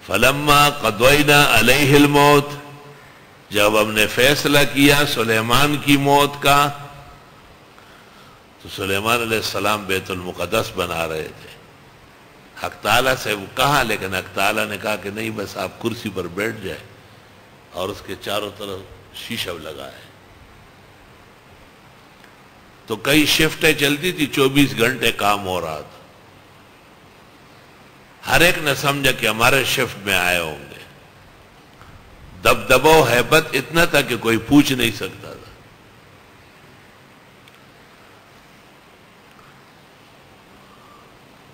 فلما قضینا علیہ الموت، جب ہم نے فیصلہ کیا سلیمان کی موت کا، تو سلیمان علیہ السلام بیت المقدس بنا رہے تھے. حق تعالیٰ سے وہ کہا، لیکن حق تعالیٰ نے کہا کہ نہیں، بس آپ کرسی پر بیٹھ جائے، اور اس کے چاروں طرف شیشہ لگا ہے. تو کئی شفٹیں چلتی تھی، 24 گھنٹے کام ہو رہا تھا. ہر ایک نے سمجھا کہ ہمارے شفٹ میں آئے ہوں گے. دبدبا و ہیبت اتنا تھا کہ کوئی پوچھ نہیں سکتا تھا.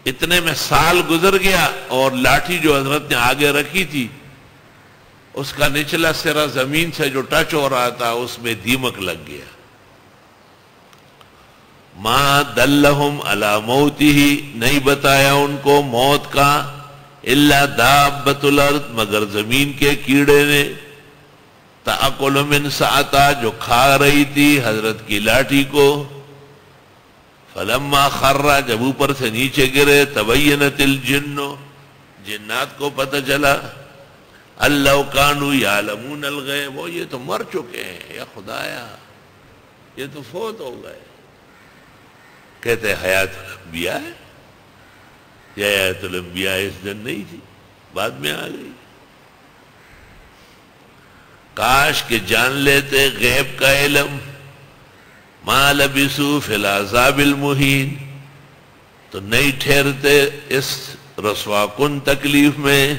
اتنے میں سال گزر گیا، اور لاٹھی جو حضرت نے آگے رکھی تھی اس کا نچلا سرا زمین سے جو ٹچ ہو رہا تھا اس میں دیمک لگ گیا. ما دلہم علی موتہ، نہیں بتایا ان کو موت کا، الا دابۃ الارض، مگر زمین کے کیڑے نے، تاکل من سعتہ، جو کھا رہی تھی حضرت کی لاٹھی کو. فلما خر، جب اوپر سے نیچے گرے، تبینت الجن، جنات کو پتہ چلا، اللہ کانوا یعلمون الغیب، وہ یہ تو مر چکے ہیں، یا خدایا یہ تو فوت ہو گئے. کہتے حیات الانبیاء ہے، یہ حیات الانبیاء اس دن نہیں تھی، بعد میں آ گئی. کاش کہ جان لیتے غیب کا علم، ما لبثوا فی العذاب المہین، تو نہیں ٹھہرتے اس رسوا کن تکلیف میں.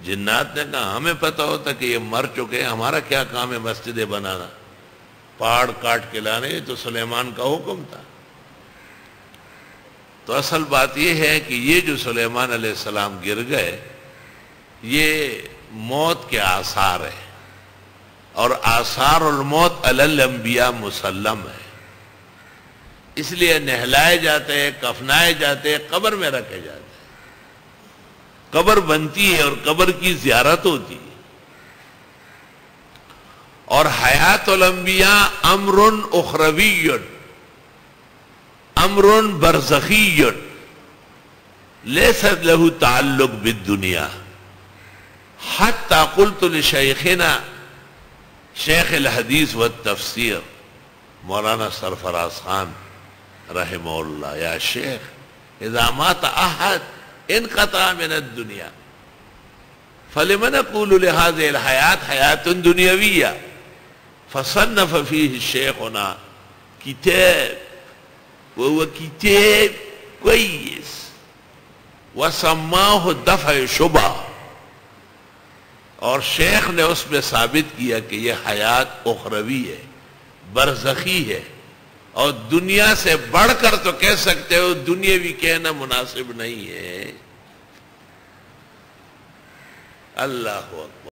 جنات نے کہا ہمیں پتہ ہوتا کہ یہ مر چکے ہیں، ہمارا کیا کام ہے مسجدیں بنانا، پہاڑ کاٹ کے لانے، تو سلیمان کا حکم تھا. تو اصل بات یہ ہے کہ یہ جو سلیمان علیہ السلام گر گئے، یہ موت کے آثار ہیں، اور آثار الموت علی الانبیاء مسلم ہے. اس لیے نہلائے جاتے ہیں، کفنائے جاتے ہیں، قبر میں رکھے جاتے ہیں. قبر بنتی ہے اور قبر کی زیارت ہوتی ہے. اور حیات الانبیاء امر اخروی، امر برزخی، لیس له تعلق بالدنیا. حتی قلت لشیخنا شیخ الحدیث والتفسیر مولانا سرفراز خان رحمہ اللہ، یا شیخ اذا مات احد انقطع من الدنیا فلمن نقول لهذه الحیات حیات دنیویہ. فصنف فیہ شیخنا کتاب، وهو کتاب کویس، وسماہ دفع شبہ، اور شیخ نے اس میں ثابت کیا کہ یہ حیات اخروی ہے، برزخی ہے، اور دنیا سے بڑھ کر تو کہہ سکتے ہو، دنیاوی کہنا مناسب نہیں ہے. اللہ اکبر.